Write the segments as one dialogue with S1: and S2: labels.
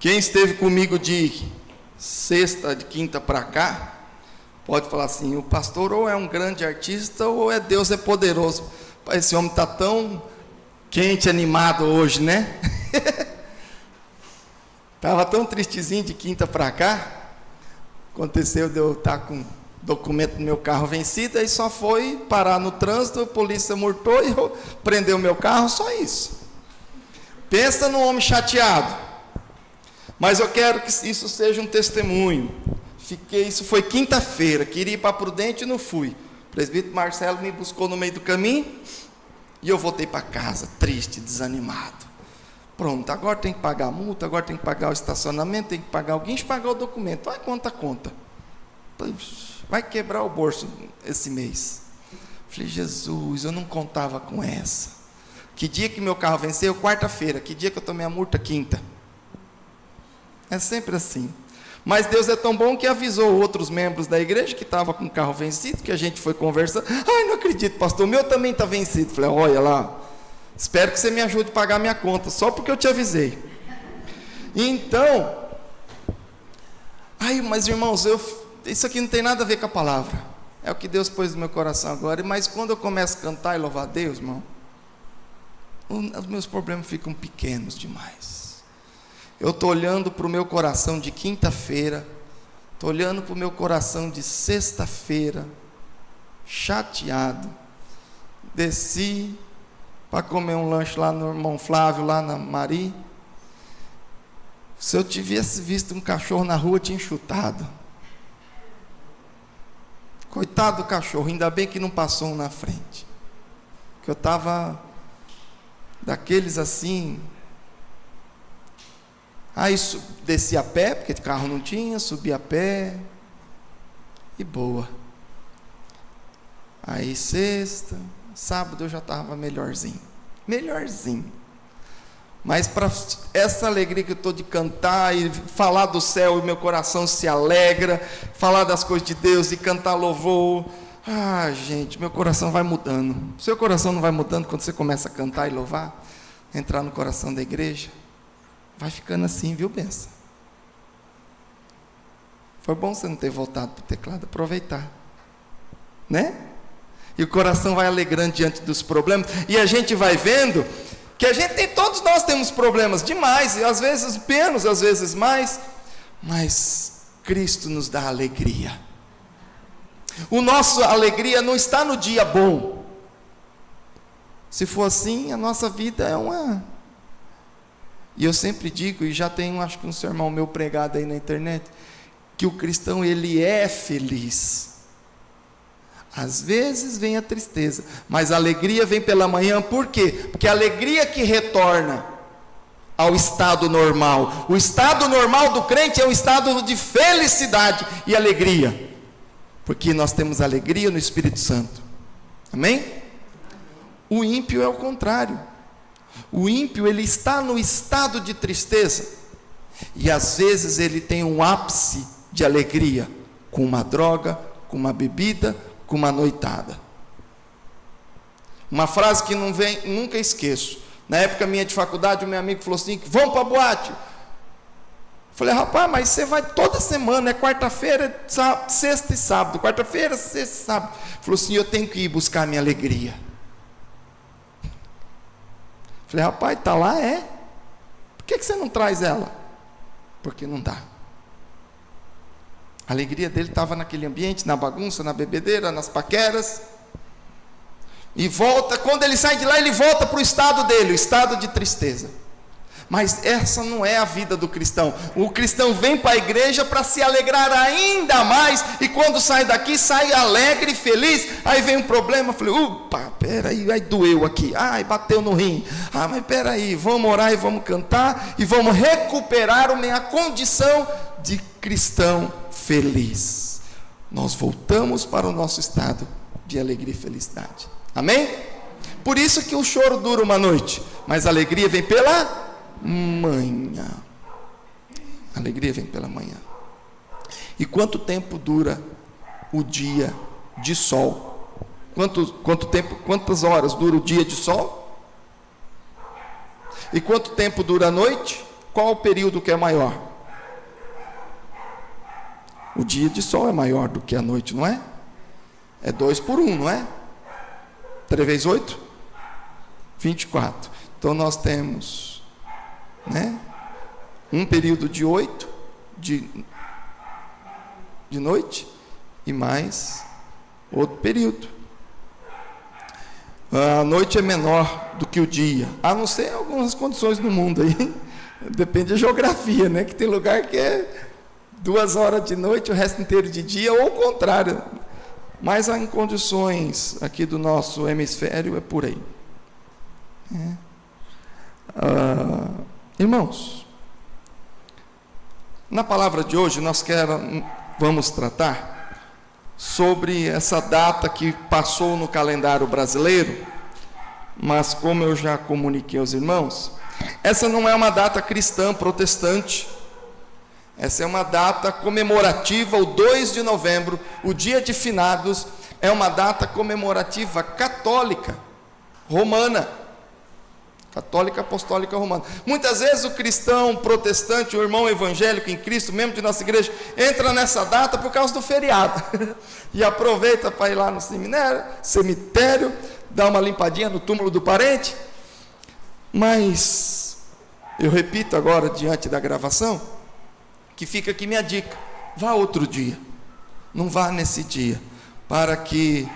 S1: Quem esteve comigo de sexta, de quinta para cá, pode falar assim: o pastor ou é um grande artista ou é Deus é poderoso. Esse homem está tão quente, animado hoje, né? Estava tão tristezinho de quinta para cá. Aconteceu de eu estar com documento no meu carro vencido, aí só foi parar no trânsito, a polícia multou e prendeu meu carro, só isso. Pensa num homem chateado. Mas eu quero que isso seja um testemunho. Isso foi quinta-feira, queria ir para Prudente e não fui. O presbítero Marcelo me buscou no meio do caminho e eu voltei para casa, triste, desanimado. Pronto, agora tem que pagar a multa, agora tem que pagar o estacionamento, tem que pagar alguém, pagar o documento. Vai, conta. Vai quebrar o bolso esse mês. Falei: Jesus, eu não contava com essa. Que dia que meu carro venceu? Quarta-feira. Que dia que eu tomei a multa? Quinta. É sempre assim. Mas Deus é tão bom que avisou outros membros da igreja que estavam com o carro vencido, que a gente foi conversar. Ai, não acredito, pastor, o meu também está vencido. Falei: olha lá, espero que você me ajude a pagar minha conta, só porque eu te avisei. Então, mas irmãos, isso aqui não tem nada a ver com a palavra. É o que Deus pôs no meu coração agora. Mas quando eu começo a cantar e louvar a Deus, irmão, os meus problemas ficam pequenos demais. Eu estou olhando para o meu coração de quinta-feira, estou olhando para o meu coração de sexta-feira, chateado. Desci para comer um lanche lá no irmão Flávio, lá na Mari. Se eu tivesse visto um cachorro na rua, eu tinha chutado. Coitado do cachorro, ainda bem que não passou um na frente. Que eu estava daqueles assim. Aí desci a pé, porque carro não tinha, subi a pé, e boa. Aí sexta, sábado eu já estava melhorzinho. Mas para essa alegria que eu estou de cantar e falar do céu, e meu coração se alegra, falar das coisas de Deus e cantar louvor, gente, meu coração vai mudando. Seu coração não vai mudando quando você começa a cantar e louvar? Entrar no coração da igreja? Vai ficando assim, viu, benção? Foi bom você não ter voltado para o teclado, aproveitar, né? E o coração vai alegrando diante dos problemas, e a gente vai vendo que todos nós temos problemas demais, e às vezes menos, às vezes mais, mas Cristo nos dá alegria. A nossa alegria não está no dia bom. Se for assim, a nossa vida é uma... E eu sempre digo, e já tenho, acho que um sermão meu pregado aí na internet, que o cristão, ele é feliz. Às vezes vem a tristeza, mas a alegria vem pela manhã. Por quê? Porque a alegria que retorna ao estado normal. O estado normal do crente é um estado de felicidade e alegria, porque nós temos alegria no Espírito Santo. Amém? O ímpio é o contrário. O ímpio, ele está no estado de tristeza, e às vezes ele tem um ápice de alegria, com uma droga, com uma bebida, com uma noitada. Uma frase que nunca esqueço. Na época minha de faculdade, o meu amigo falou assim: vamos para a boate. Eu falei: rapaz, mas você vai toda semana, é quarta-feira, sexta e sábado, quarta-feira, sexta e sábado. Ele falou assim: eu tenho que ir buscar a minha alegria. Falei: rapaz, está lá, é? Por que você não traz ela? Porque não dá. A alegria dele estava naquele ambiente, na bagunça, na bebedeira, nas paqueras. E volta, quando ele sai de lá, ele volta para o estado dele, o estado de tristeza. Mas essa não é a vida do cristão. O cristão vem para a igreja para se alegrar ainda mais, e quando sai daqui, sai alegre e feliz. Aí vem um problema, eu falei: peraí, aí doeu aqui, bateu no rim, mas peraí, vamos orar e vamos cantar, e vamos recuperar a minha condição de cristão feliz. Nós voltamos para o nosso estado de alegria e felicidade. Amém? Por isso que o choro dura uma noite, mas a alegria vem pela manhã. A alegria vem pela manhã. E quanto tempo dura o dia de sol? Quantas horas dura o dia de sol? E quanto tempo dura a noite? qual o período que é maior? O dia de sol é maior do que a noite, não é? É 2 por 1, não é? 3 vezes 8? 24. Então nós temos, né, um período de 8 de noite e mais outro período. A noite é menor do que o dia, a não ser algumas condições no mundo aí. Depende da geografia, né? Que tem lugar que é 2 horas de noite, o resto inteiro de dia, ou o contrário. Mas em condições aqui do nosso hemisfério é por aí. Irmãos, na palavra de hoje nós vamos tratar sobre essa data que passou no calendário brasileiro, mas como eu já comuniquei aos irmãos, essa não é uma data cristã protestante, essa é uma data comemorativa. O 2 de novembro, o dia de finados, é uma data comemorativa católica, romana, católica apostólica romana. Muitas vezes o cristão protestante, o irmão evangélico em Cristo, membro de nossa igreja, entra nessa data por causa do feriado e aproveita para ir lá no cemitério, dar uma limpadinha no túmulo do parente. Mas eu repito agora, diante da gravação, que fica aqui minha dica: vá outro dia, não vá nesse dia, para que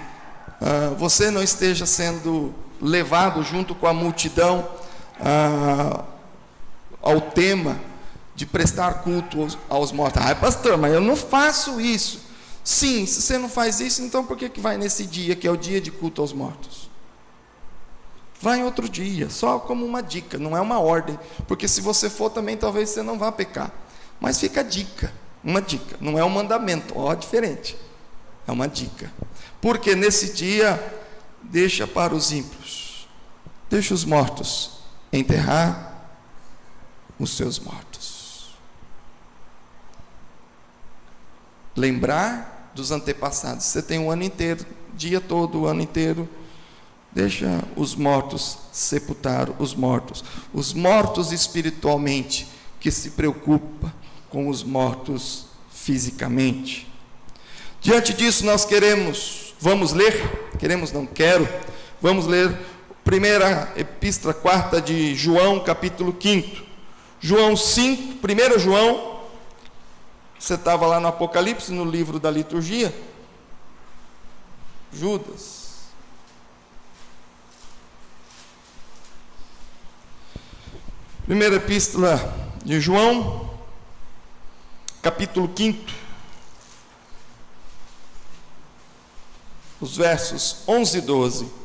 S1: você não esteja sendo levado junto com a multidão ao tema de prestar culto aos mortos. Pastor, mas eu não faço isso. Sim, se você não faz isso, então por que vai nesse dia, que é o dia de culto aos mortos? Vai em outro dia, só como uma dica, não é uma ordem, porque se você for também, talvez você não vá pecar. Mas fica a dica, uma dica, não é um mandamento, diferente, é uma dica. Porque nesse dia, deixa para os ímpios, deixa os mortos enterrar os seus mortos. Lembrar dos antepassados. Você tem um ano inteiro, dia todo, o ano inteiro, deixa os mortos sepultar os mortos espiritualmente, que se preocupa com os mortos fisicamente. Diante disso nós vamos ler primeira epístola, 4 de João, capítulo 5. João 5, 1 João, você estava lá no Apocalipse, no livro da liturgia, Judas. Primeira epístola de João, capítulo 5, os versos 11 e 12.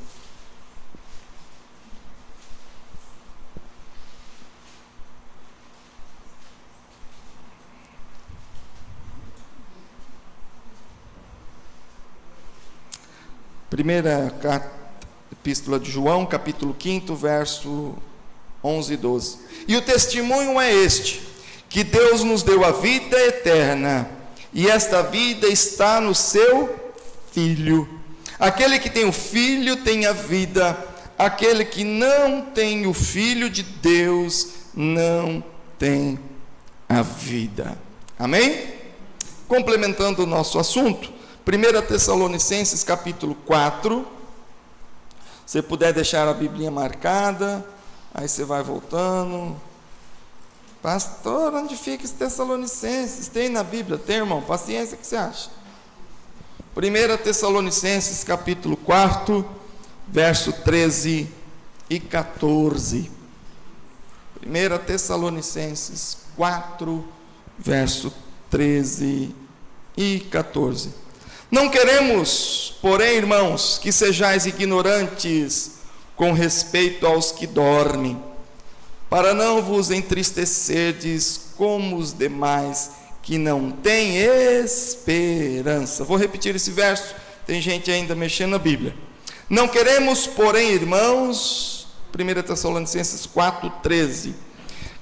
S1: Primeira epístola de João, capítulo 5, verso 11 e 12. E o testemunho é este: que Deus nos deu a vida eterna, e esta vida está no seu Filho. Aquele que tem o Filho tem a vida, aquele que não tem o Filho de Deus não tem a vida. Amém? Complementando o nosso assunto, 1 Tessalonicenses capítulo 4, se puder deixar a Biblinha marcada, aí você vai voltando. Pastor, onde fica esse Tessalonicenses? Tem na Bíblia? Tem, irmão? Paciência, o que você acha? 1 Tessalonicenses capítulo 4, verso 13 e 14. 1 Tessalonicenses 4, verso 13 e 14. Não queremos, porém, irmãos, que sejais ignorantes com respeito aos que dormem, para não vos entristecerdes como os demais que não têm esperança. Vou repetir esse verso, tem gente ainda mexendo na Bíblia. Não queremos, porém, irmãos, 1 Tessalonicenses 4:13,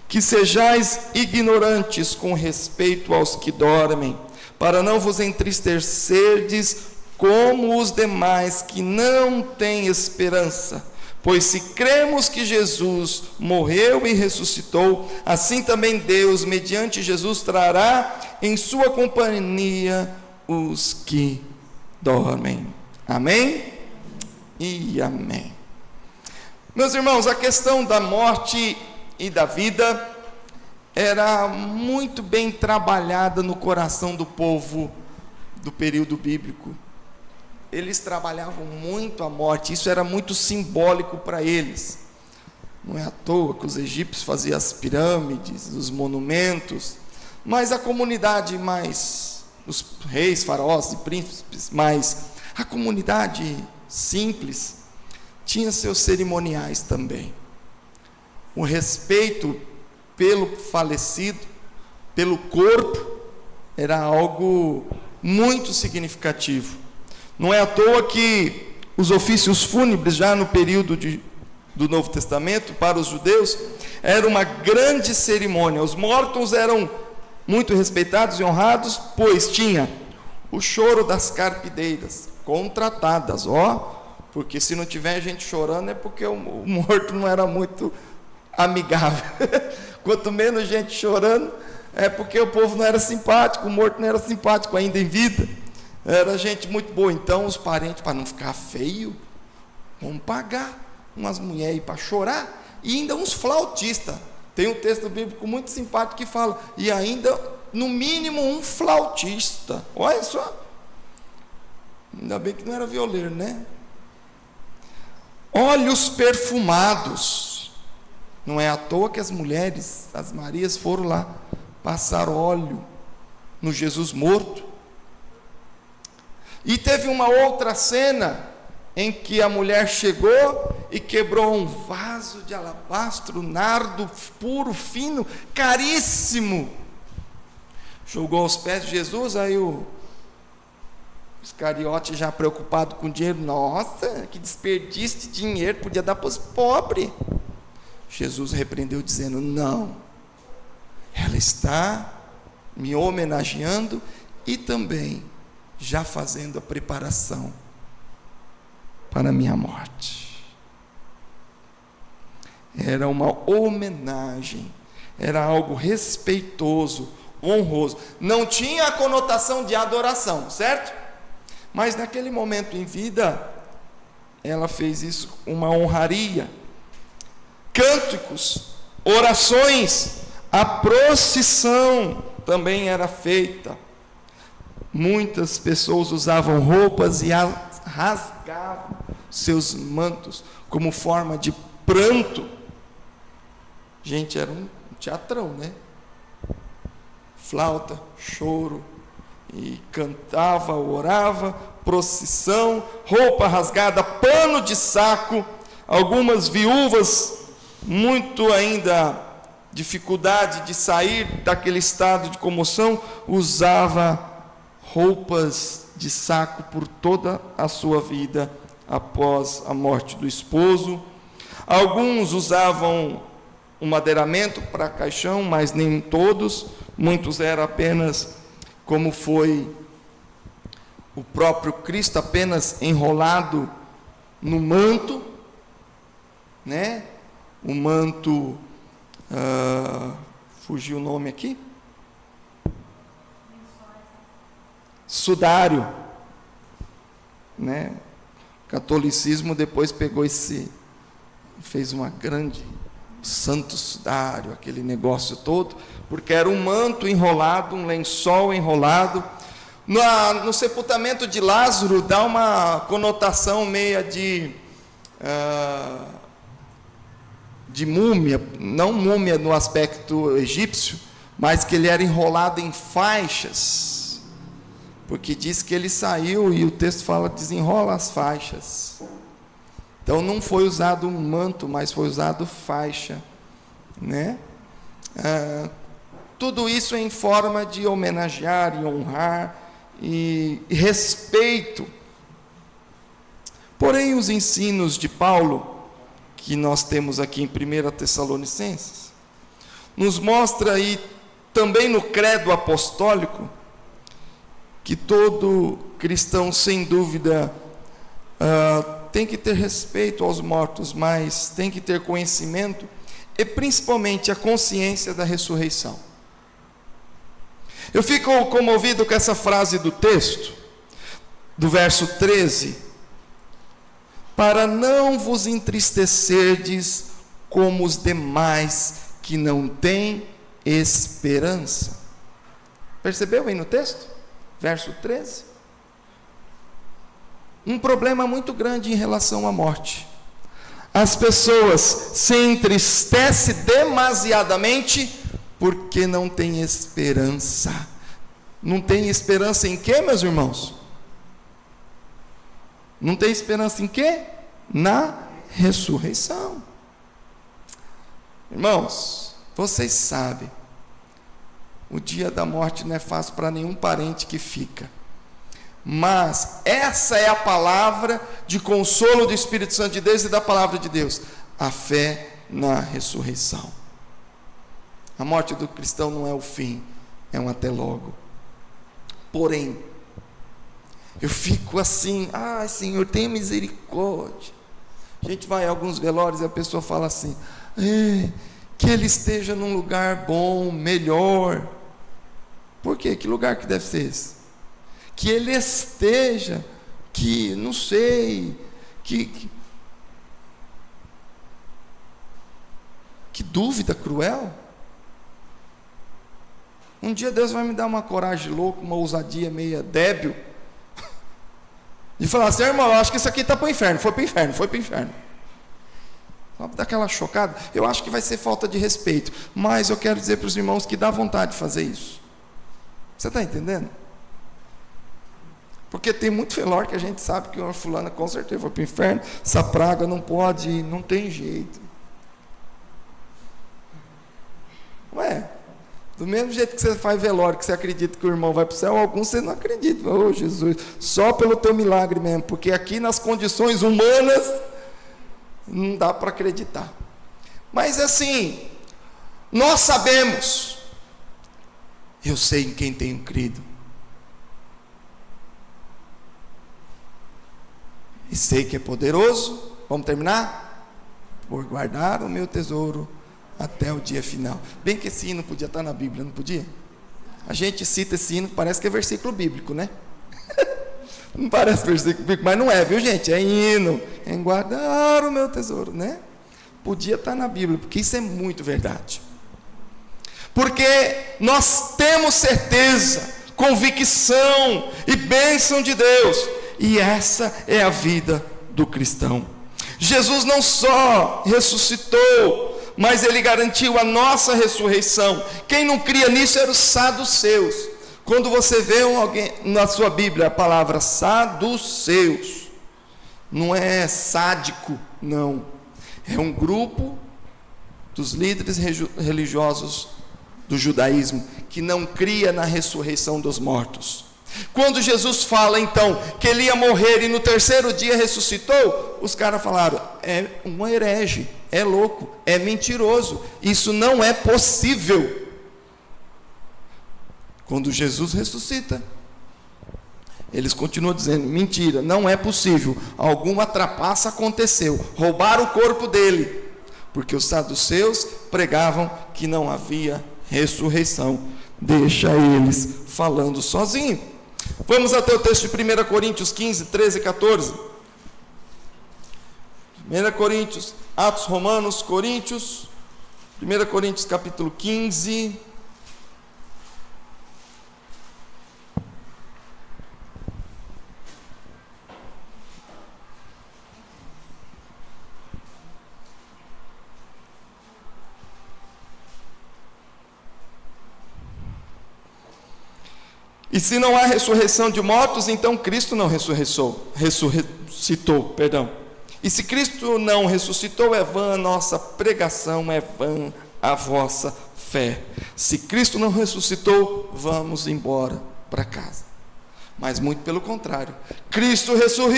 S1: que sejais ignorantes com respeito aos que dormem, para não vos entristecerdes como os demais que não têm esperança. Pois se cremos que Jesus morreu e ressuscitou, assim também Deus, mediante Jesus, trará em sua companhia os que dormem. Amém? E amém. Meus irmãos, a questão da morte e da vida era muito bem trabalhada no coração do povo do período bíblico. Eles trabalhavam muito a morte, isso era muito simbólico para eles. Não é à toa que os egípcios faziam as pirâmides, os monumentos, mas a comunidade mais, os reis, faraós e príncipes, mas a comunidade simples tinha seus cerimoniais também. O respeito pelo falecido, pelo corpo, era algo muito significativo. Não é à toa que os ofícios fúnebres, já no período do Novo Testamento, para os judeus, era uma grande cerimônia. Os mortos eram muito respeitados e honrados, pois tinha o choro das carpideiras, contratadas, porque se não tiver gente chorando é porque o morto não era muito amigável. Quanto menos gente chorando, é porque o povo não era simpático, o morto não era simpático ainda em vida. Era gente muito boa. Então os parentes, para não ficar feio, vamos pagar umas mulheres para chorar, e ainda uns flautistas. Tem um texto bíblico muito simpático que fala, e ainda no mínimo um flautista. Olha só, ainda bem que não era violeiro, né? Óleos perfumados. Não é à toa que as mulheres, as Marias, foram lá passar óleo no Jesus morto. E teve uma outra cena em que a mulher chegou e quebrou um vaso de alabastro, nardo puro, fino, caríssimo, jogou aos pés de Jesus. Aí o Iscariote, já preocupado com dinheiro, nossa, que desperdício de dinheiro, podia dar para os pobres. Jesus repreendeu dizendo, não, ela está me homenageando e também já fazendo a preparação para a minha morte. Era uma homenagem, era algo respeitoso, honroso. Não tinha a conotação de adoração, certo? Mas naquele momento em vida, ela fez isso uma honraria. Cânticos, orações, a procissão também era feita. Muitas pessoas usavam roupas e rasgavam seus mantos como forma de pranto. Gente, era um teatrão, né? Flauta, choro, e cantava, orava, procissão, roupa rasgada, pano de saco. Algumas viúvas, muito ainda dificuldade de sair daquele estado de comoção, usava roupas de saco por toda a sua vida após a morte do esposo. Alguns usavam um madeiramento para caixão, mas nem todos. Muitos eram apenas, como foi o próprio Cristo, apenas enrolado no manto, né? O manto, fugiu o nome aqui, sudário, né? O catolicismo depois pegou fez uma grande santo sudário, aquele negócio todo, porque era um manto enrolado, um lençol enrolado. No sepultamento de Lázaro dá uma conotação meia de múmia, não múmia no aspecto egípcio, mas que ele era enrolado em faixas, porque diz que ele saiu, e o texto fala, desenrola as faixas. Então não foi usado um manto, mas foi usado faixa, né? Tudo isso em forma de homenagear e honrar e respeito. Porém, os ensinos de Paulo, que nós temos aqui em 1 Tessalonicenses, nos mostra aí, também no credo apostólico, que todo cristão, sem dúvida, tem que ter respeito aos mortos, mas tem que ter conhecimento e principalmente a consciência da ressurreição. Eu fico comovido com essa frase do texto, do verso 13: para não vos entristecerdes como os demais que não têm esperança. Percebeu aí no texto? Verso 13. Um problema muito grande em relação à morte. As pessoas se entristecem demasiadamente porque não têm esperança. Não tem esperança em quê, meus irmãos? Não tem esperança em quê? Na ressurreição. Irmãos, vocês sabem, o dia da morte não é fácil para nenhum parente que fica. Mas essa é a palavra de consolo do Espírito Santo de Deus e da palavra de Deus: a fé na ressurreição. A morte do cristão não é o fim, é um até logo. Porém, eu fico assim: ai, Senhor, tenha misericórdia. A gente vai a alguns velórios e a pessoa fala assim: que ele esteja num lugar bom, melhor. Por quê? Que lugar que deve ser esse? Que ele esteja, que não sei, que dúvida cruel. Um dia Deus vai me dar uma coragem louca, uma ousadia meia débil, de falar assim: irmão, eu acho que isso aqui está para o inferno. Foi para o inferno, foi para o inferno. Só para dar aquela chocada. Eu acho que vai ser falta de respeito, mas eu quero dizer para os irmãos que dá vontade de fazer isso. Você está entendendo? Porque tem muito velório que a gente sabe que uma fulana com certeza foi para o inferno. Essa praga não pode ir, não tem jeito. Ué, do mesmo jeito que você faz velório, que você acredita que o irmão vai para o céu, alguns você não acredita. Oh, Jesus, só pelo teu milagre mesmo, porque aqui nas condições humanas não dá para acreditar. Mas assim, nós sabemos, eu sei em quem tenho crido, e sei que é poderoso, vamos terminar? Por guardar o meu tesouro até o dia final. Bem que esse hino podia estar na Bíblia, não podia? A gente cita esse hino, parece que é versículo bíblico, né? Não parece versículo bíblico, mas não é, viu, gente? É hino, em guardar o meu tesouro, né? Podia estar na Bíblia, porque isso é muito verdade. Porque nós temos certeza, convicção e bênção de Deus, e essa é a vida do cristão. Jesus não só ressuscitou, mas ele garantiu a nossa ressurreição. Quem não cria nisso era os saduceus. Quando você vê alguém na sua Bíblia a palavra saduceus, não é sádico, não. É um grupo dos líderes religiosos do judaísmo que não cria na ressurreição dos mortos. Quando Jesus fala então que ele ia morrer e no terceiro dia ressuscitou, os caras falaram: é um herege, é louco, é mentiroso, isso não é possível. Quando Jesus ressuscita, eles continuam dizendo: mentira, não é possível, alguma trapaça aconteceu, roubaram o corpo dele, porque os saduceus pregavam que não havia ressurreição. Deixa eles falando sozinho. Vamos até o texto de 1 Coríntios 15, 13 e 14. 1 Coríntios, Atos, Romanos, Coríntios, 1 Coríntios capítulo 15. E se não há ressurreição de mortos, então Cristo não ressuscitou. E se Cristo não ressuscitou, é vã a nossa pregação, é vã a vossa fé. Se Cristo não ressuscitou, vamos embora para casa. Mas muito pelo contrário, Cristo ressuscitou,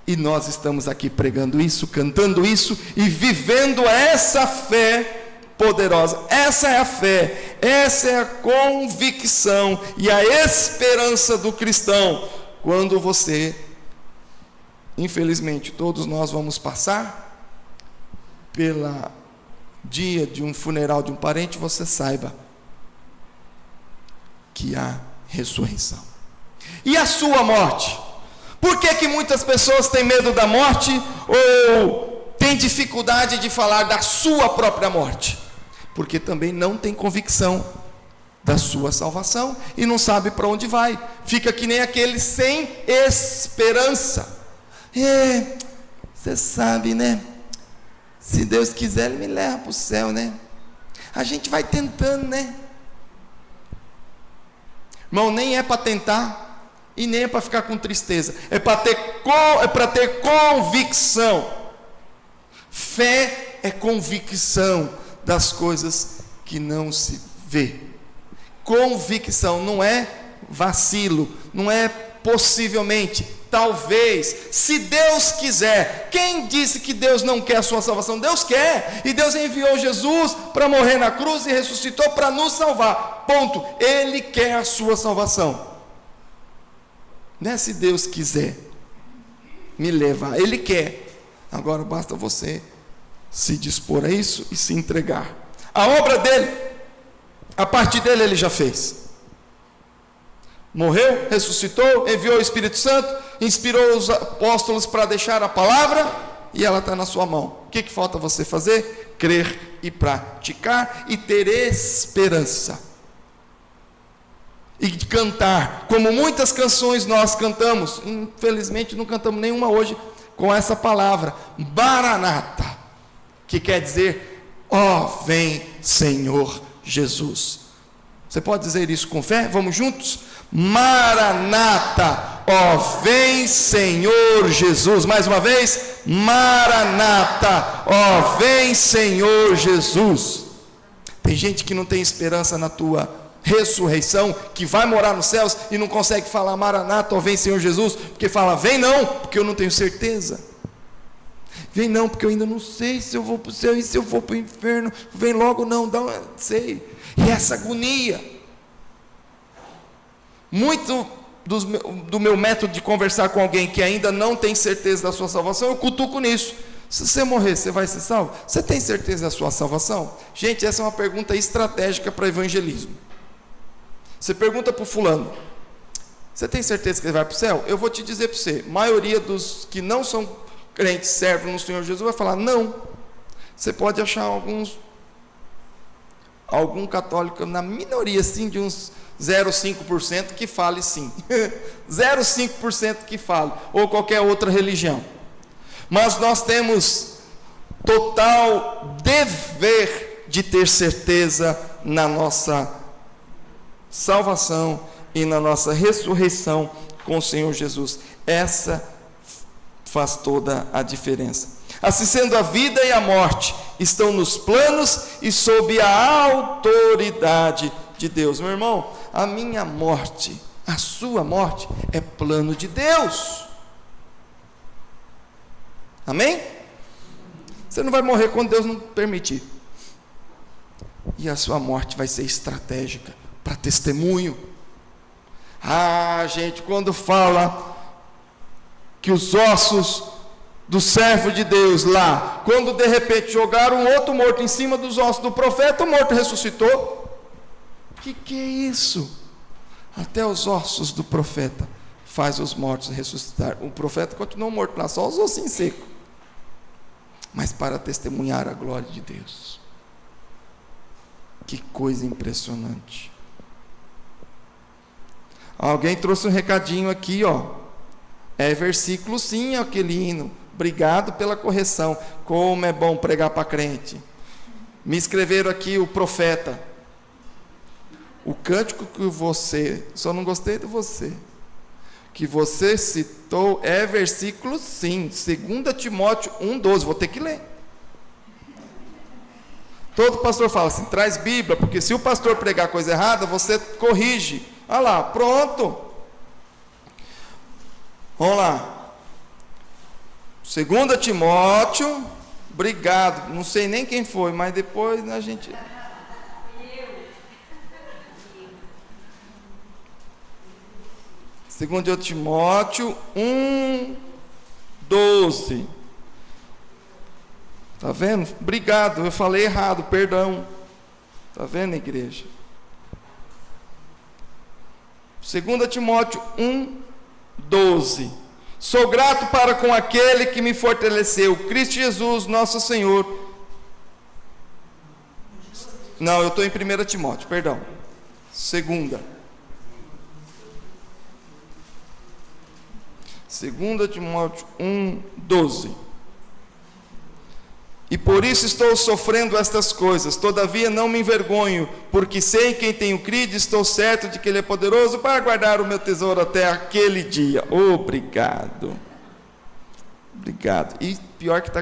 S1: e nós estamos aqui pregando isso, cantando isso e vivendo essa fé poderosa. Essa é a fé, essa é a convicção e a esperança do cristão. Quando você, infelizmente, todos nós vamos passar pela dia de um funeral de um parente, você saiba que há ressurreição. E a sua morte? Por que muitas pessoas têm medo da morte ou têm dificuldade de falar da sua própria morte? Porque também não tem convicção da sua salvação e não sabe para onde vai. Fica que nem aquele sem esperança. Você sabe, né? Se Deus quiser, Ele me leva para o céu, né? A gente vai tentando, né? Irmão, nem é para tentar e nem é para ficar com tristeza. É para ter convicção. Fé é convicção das coisas que não se vê. Convicção não é vacilo, não é possivelmente, talvez, se Deus quiser. Quem disse que Deus não quer a sua salvação? Deus quer, e Deus enviou Jesus para morrer na cruz e ressuscitou para nos salvar, ponto. Ele quer a sua salvação. Não é se Deus quiser me levar, Ele quer. Agora basta você se dispor a isso e se entregar. A obra dele, a parte dele, Ele já fez. Morreu, ressuscitou, enviou o Espírito Santo, inspirou os apóstolos para deixar a palavra, e ela está na sua mão. O que falta você fazer? Crer e praticar e ter esperança. E cantar, como muitas canções nós cantamos, infelizmente não cantamos nenhuma hoje com essa palavra, Maranata, que quer dizer, ó, vem Senhor Jesus. Você pode dizer isso com fé? Vamos juntos? Maranata, ó, vem Senhor Jesus. Mais uma vez, Maranata, ó, vem Senhor Jesus. Tem gente que não tem esperança na tua ressurreição, que vai morar nos céus e não consegue falar Maranata, ó, vem Senhor Jesus, porque fala, vem não, porque eu não tenho certeza. Vem não, porque eu ainda não sei se eu vou para o céu e se eu vou para o inferno. Vem logo não, sei. E essa agonia. Muito do meu método de conversar com alguém que ainda não tem certeza da sua salvação, eu cutuco nisso. Se você morrer, você vai ser salvo? Você tem certeza da sua salvação? Gente, essa é uma pergunta estratégica para evangelismo. Você pergunta para o fulano, você tem certeza que ele vai para o céu? Eu vou te dizer para você, a maioria dos que não são crentes, servem no Senhor Jesus, vai falar, não. Você pode achar algum católico, na minoria, assim, de uns 0,5% que fale sim. 0,5% que fale, ou qualquer outra religião. Mas nós temos total dever de ter certeza na nossa salvação e na nossa ressurreição com o Senhor Jesus. Essa faz toda a diferença. Assim sendo, a vida e a morte estão nos planos e sob a autoridade de Deus. Meu irmão, a minha morte, a sua morte é plano de Deus. Amém? Você não vai morrer quando Deus não permitir. E a sua morte vai ser estratégica para testemunho. Gente, quando fala que os ossos do servo de Deus lá, quando de repente jogaram um outro morto em cima dos ossos do profeta, o morto ressuscitou. Que é isso? Até os ossos do profeta faz os mortos ressuscitar. O profeta continuou morto lá, só os ossinhos secos, mas para testemunhar a glória de Deus. Que coisa impressionante. Alguém trouxe um recadinho aqui, ó. É versículo sim, aquele hino. Obrigado pela correção. Como é bom pregar para crente. Me escreveram aqui o profeta. O cântico que você, só não gostei de você, que você citou é versículo sim, 2 Timóteo 1,12. Vou ter que ler. Todo pastor fala assim, traz Bíblia, porque se o pastor pregar coisa errada, você corrige. Olha lá, pronto. Vamos lá. 2 Timóteo, Obrigado. Não sei nem quem foi, mas depois a gente... Segundo de Timóteo 1:12. Está vendo? Obrigado, eu falei errado, perdão. Está vendo, igreja? 2 Timóteo 1:12. Sou grato para com aquele que me fortaleceu, Cristo Jesus, nosso Senhor. Não, eu estou em 1 Timóteo, perdão. 2 Timóteo 1:12. E por isso estou sofrendo estas coisas, todavia não me envergonho, porque sei em quem tenho crido, estou certo de que Ele é poderoso para guardar o meu tesouro até aquele dia. Obrigado. Obrigado. E pior que está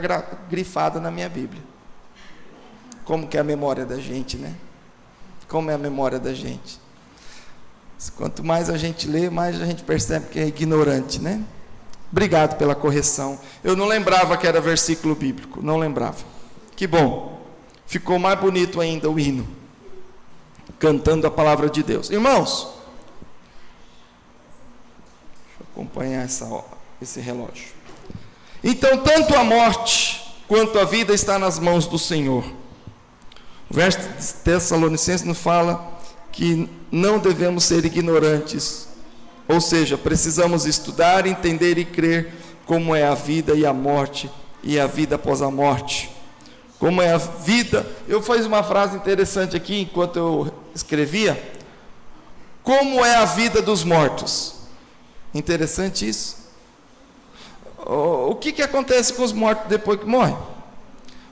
S1: grifado na minha Bíblia. Como que é a memória da gente, né? Como é a memória da gente. Quanto mais a gente lê, mais a gente percebe que é ignorante, né? Obrigado pela correção. Eu não lembrava que era versículo bíblico. Não lembrava. Que bom. Ficou mais bonito ainda o hino. Cantando a palavra de Deus. Irmãos. Deixa eu acompanhar esse relógio. Então, tanto a morte quanto a vida está nas mãos do Senhor. O verso de Tessalonicenses nos fala que não devemos ser ignorantes. Ou seja, precisamos estudar, entender e crer como é a vida e a morte, e a vida após a morte. Como é a vida. Eu fiz uma frase interessante aqui, enquanto eu escrevia. Como é a vida dos mortos? Interessante isso. O que acontece com os mortos depois que morrem?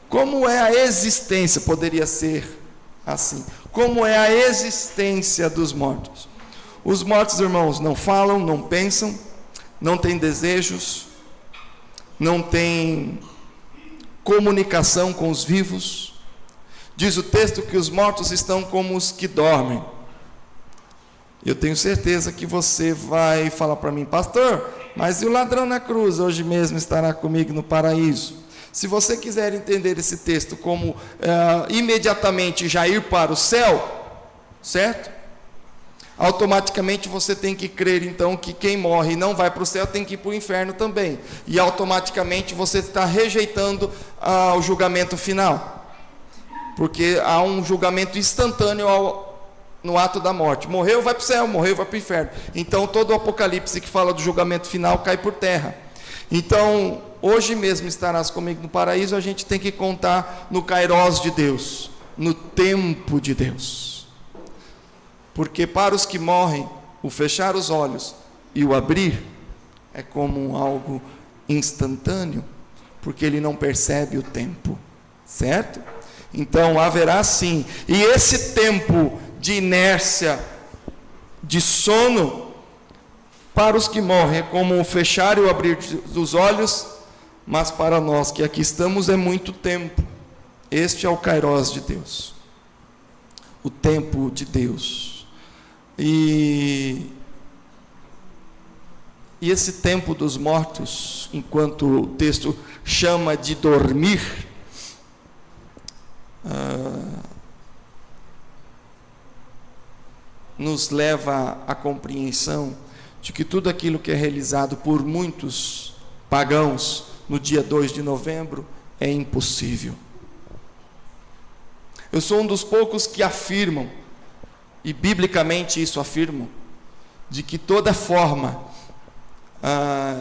S1: Como é a existência? Poderia ser assim. Como é a existência dos mortos? Os mortos, irmãos, não falam, não pensam, não têm desejos, não têm comunicação com os vivos. Diz o texto que os mortos estão como os que dormem. Eu tenho certeza que você vai falar para mim, pastor, mas e o ladrão na cruz hoje mesmo estará comigo no paraíso? Se você quiser entender esse texto como imediatamente já ir para o céu, certo? Automaticamente você tem que crer então que quem morre e não vai para o céu tem que ir para o inferno também. E automaticamente você está rejeitando o julgamento final. Porque há um julgamento instantâneo no ato da morte. Morreu, vai para o céu, morreu, vai para o inferno. Então todo o Apocalipse que fala do julgamento final cai por terra. Então, hoje mesmo estarás comigo no paraíso, a gente tem que contar no Kairos de Deus, no tempo de Deus. Porque para os que morrem, o fechar os olhos e o abrir é como algo instantâneo, porque ele não percebe o tempo, certo? Então haverá sim, e esse tempo de inércia, de sono, para os que morrem é como o fechar e o abrir dos olhos, mas para nós que aqui estamos é muito tempo. Este é o Kairos de Deus, o tempo de Deus. E esse tempo dos mortos, enquanto o texto chama de dormir, nos leva à compreensão de que tudo aquilo que é realizado por muitos pagãos no dia 2 de novembro é impossível. Eu sou um dos poucos que afirmam, e biblicamente isso afirmo, de que toda forma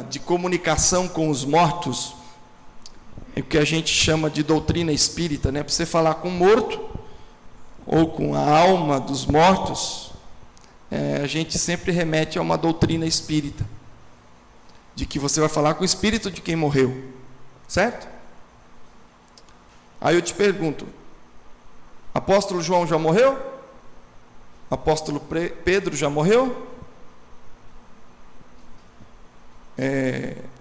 S1: de comunicação com os mortos é o que a gente chama de doutrina espírita, né? Para você falar com o morto ou com a alma dos mortos, a gente sempre remete a uma doutrina espírita, de que você vai falar com o espírito de quem morreu, certo? Aí eu te pergunto, apóstolo João já morreu? Apóstolo Pedro já morreu?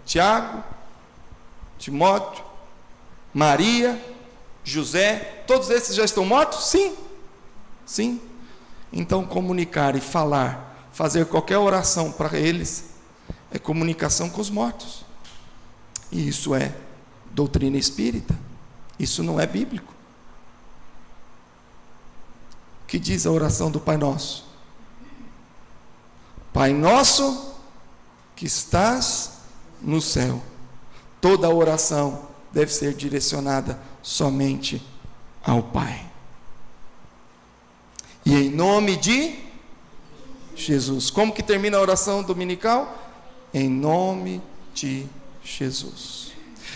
S1: Tiago, Timóteo, Maria, José, todos esses já estão mortos? Sim, sim. Então comunicar e falar, fazer qualquer oração para eles, é comunicação com os mortos. E isso é doutrina espírita. Isso não é bíblico. O que diz a oração do Pai Nosso? Pai nosso que estás no céu. Toda oração deve ser direcionada somente ao Pai. E em nome de Jesus. Como que termina a oração dominical? Em nome de Jesus.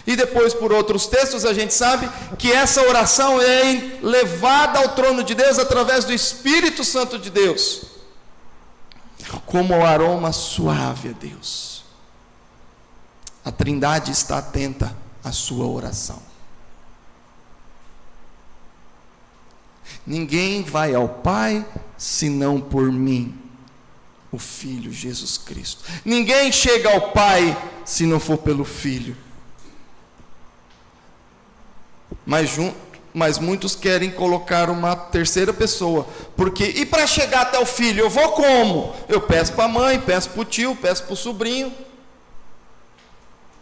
S1: E depois, por outros textos, a gente sabe que essa oração é levada ao trono de Deus através do Espírito Santo de Deus, como um aroma suave a Deus. A Trindade está atenta à sua oração. Ninguém vai ao Pai senão por mim, o Filho Jesus Cristo. Ninguém chega ao Pai se não for pelo Filho. Mas muitos querem colocar uma terceira pessoa, porque, e para chegar até o Filho, eu vou como? Eu peço para a mãe, peço para o tio, peço para o sobrinho,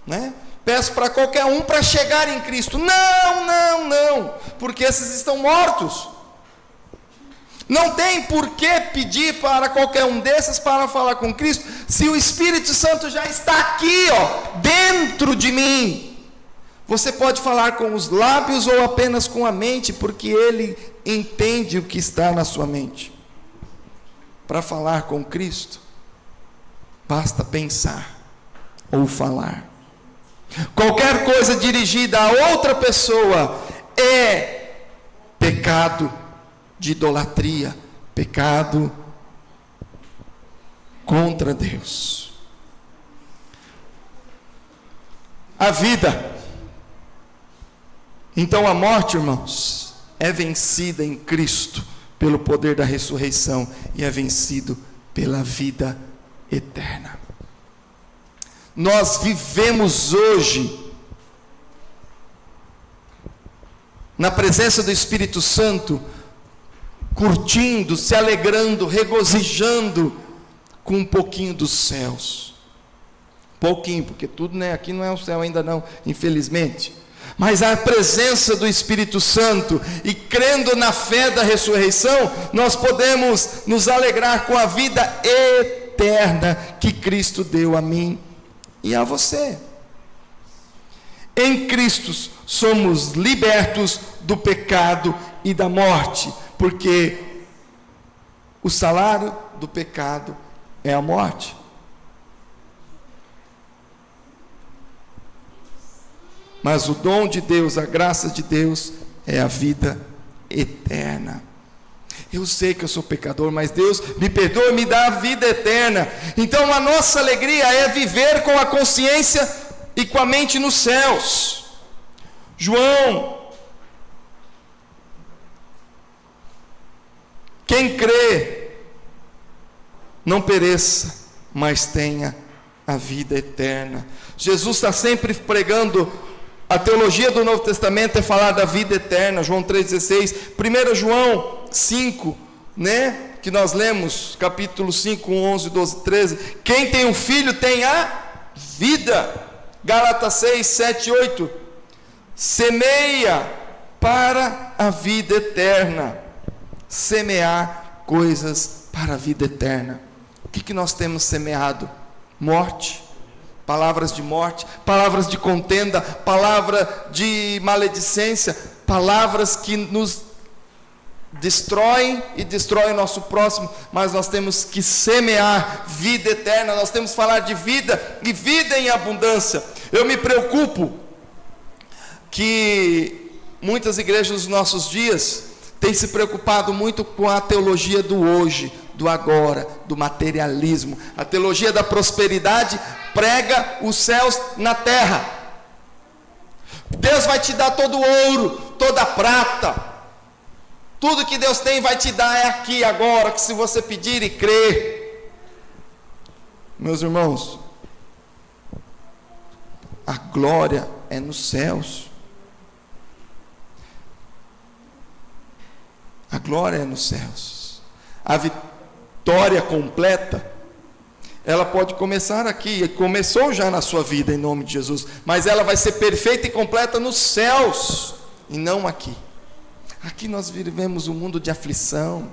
S1: né? Peço para qualquer um para chegar em Cristo. Não, porque esses estão mortos. Não tem por que pedir para qualquer um desses para falar com Cristo, se o Espírito Santo já está aqui, dentro de mim. Você pode falar com os lábios ou apenas com a mente, porque Ele entende o que está na sua mente. Para falar com Cristo, basta pensar ou falar. Qualquer coisa dirigida a outra pessoa é pecado de idolatria, pecado contra Deus. A vida. Então a morte, irmãos, é vencida em Cristo pelo poder da ressurreição e é vencido pela vida eterna. Nós vivemos hoje na presença do Espírito Santo, curtindo, se alegrando, regozijando com um pouquinho dos céus. Pouquinho, porque tudo, né, aqui não é o céu ainda não, infelizmente. Mas a presença do Espírito Santo e crendo na fé da ressurreição, nós podemos nos alegrar com a vida eterna que Cristo deu a mim e a você. Em Cristo somos libertos do pecado e da morte, porque o salário do pecado é a morte. Mas o dom de Deus, a graça de Deus é a vida eterna. Eu sei que eu sou pecador, mas Deus me perdoa e me dá a vida eterna. Então a nossa alegria é viver com a consciência e com a mente nos céus. João, quem crê, não pereça, mas tenha a vida eterna. Jesus está sempre pregando. A teologia do Novo Testamento é falar da vida eterna, João 3,16, 1 João 5, né, que nós lemos, capítulo 5, 11, 12, 13, quem tem um filho tem a vida, Gálatas 6, 7, 8, semeia para a vida eterna, semear coisas para a vida eterna. O que nós temos semeado? Morte. Palavras de morte, palavras de contenda, palavra de maledicência, palavras que nos destroem e destroem o nosso próximo, mas nós temos que semear vida eterna, nós temos que falar de vida e vida em abundância. Eu me preocupo que muitas igrejas dos nossos dias têm se preocupado muito com a teologia do hoje, do agora, do materialismo. A teologia da prosperidade prega os céus na terra. Deus vai te dar todo o ouro, toda a prata, tudo que Deus tem vai te dar é aqui agora, que se você pedir e crer. Meus irmãos, a glória é nos céus. A glória é nos céus. A vitória completa, ela pode começar aqui, começou já na sua vida em nome de Jesus, mas ela vai ser perfeita e completa nos céus, e não aqui. Aqui nós vivemos um mundo de aflição.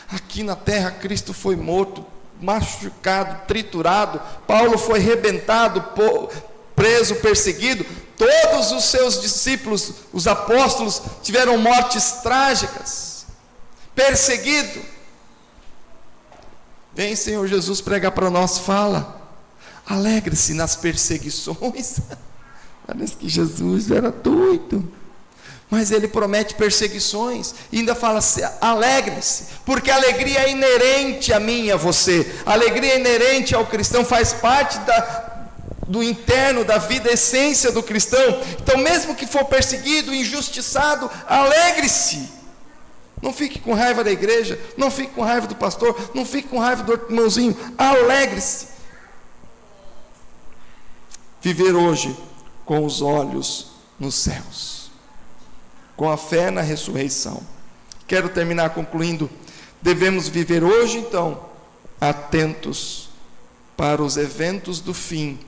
S1: Aqui na terra Cristo foi morto, machucado, triturado. Paulo foi arrebentado, preso, perseguido. Todos os seus discípulos, os apóstolos, tiveram mortes trágicas, perseguido. Vem, Senhor Jesus, pregar para nós, fala. Alegre-se nas perseguições. Parece que Jesus era doido. Mas ele promete perseguições, e ainda fala assim, alegre-se, porque a alegria é inerente a mim e a você. A alegria é inerente ao cristão, faz parte do interno, da vida, a essência do cristão. Então mesmo que for perseguido, injustiçado, alegre-se. Não fique com raiva da igreja, não fique com raiva do pastor, não fique com raiva do irmãozinho, alegre-se. Viver hoje com os olhos nos céus, com a fé na ressurreição. Quero terminar concluindo. Devemos viver hoje então atentos para os eventos do fim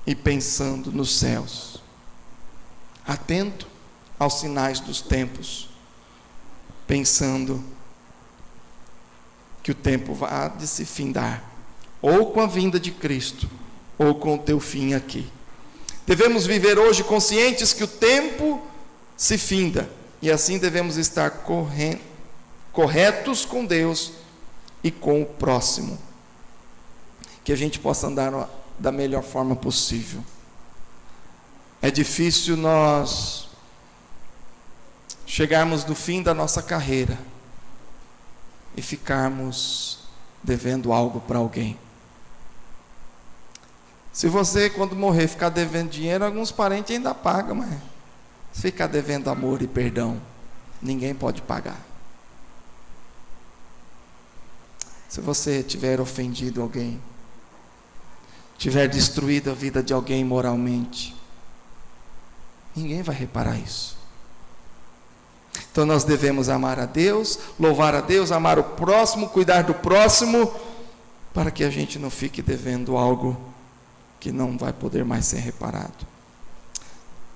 S1: e pensando nos céus, atento aos sinais dos tempos, pensando que o tempo vai de se findar, ou com a vinda de Cristo, ou com o teu fim aqui. Devemos viver hoje conscientes que o tempo se finda, e assim devemos estar corretos com Deus e com o próximo, que a gente possa andar da melhor forma possível. É difícil nós chegarmos no fim da nossa carreira e ficarmos devendo algo para alguém. Se você, quando morrer, ficar devendo dinheiro, alguns parentes ainda pagam, mas se ficar devendo amor e perdão, ninguém pode pagar. Se você tiver ofendido alguém, tiver destruído a vida de alguém moralmente, ninguém vai reparar isso. Então nós devemos amar a Deus, louvar a Deus, amar o próximo, cuidar do próximo, para que a gente não fique devendo algo que não vai poder mais ser reparado.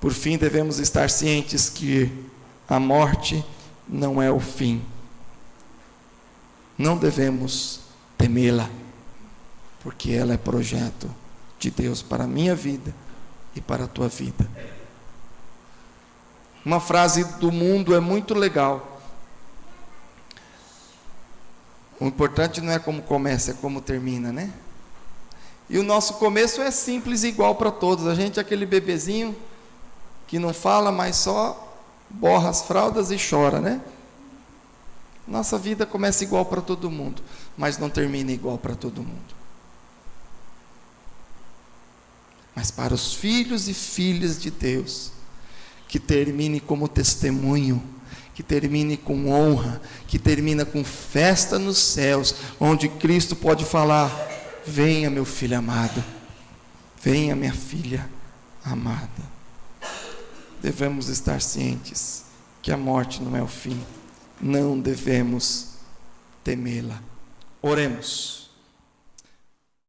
S1: Por fim, devemos estar cientes que a morte não é o fim. Não devemos temê-la, porque ela é projeto de Deus para a minha vida e para a tua vida. Uma frase do mundo é muito legal. O importante não é como começa, é como termina, né? E o nosso começo é simples e igual para todos. A gente é aquele bebezinho que não fala, mas só borra as fraldas e chora, né? Nossa vida começa igual para todo mundo, mas não termina igual para todo mundo. Mas para os filhos e filhas de Deus, que termine como testemunho, que termine com honra, que termine com festa nos céus, onde Cristo pode falar: venha meu filho amado, venha minha filha amada. Devemos estar cientes que a morte não é o fim, não devemos temê-la. Oremos.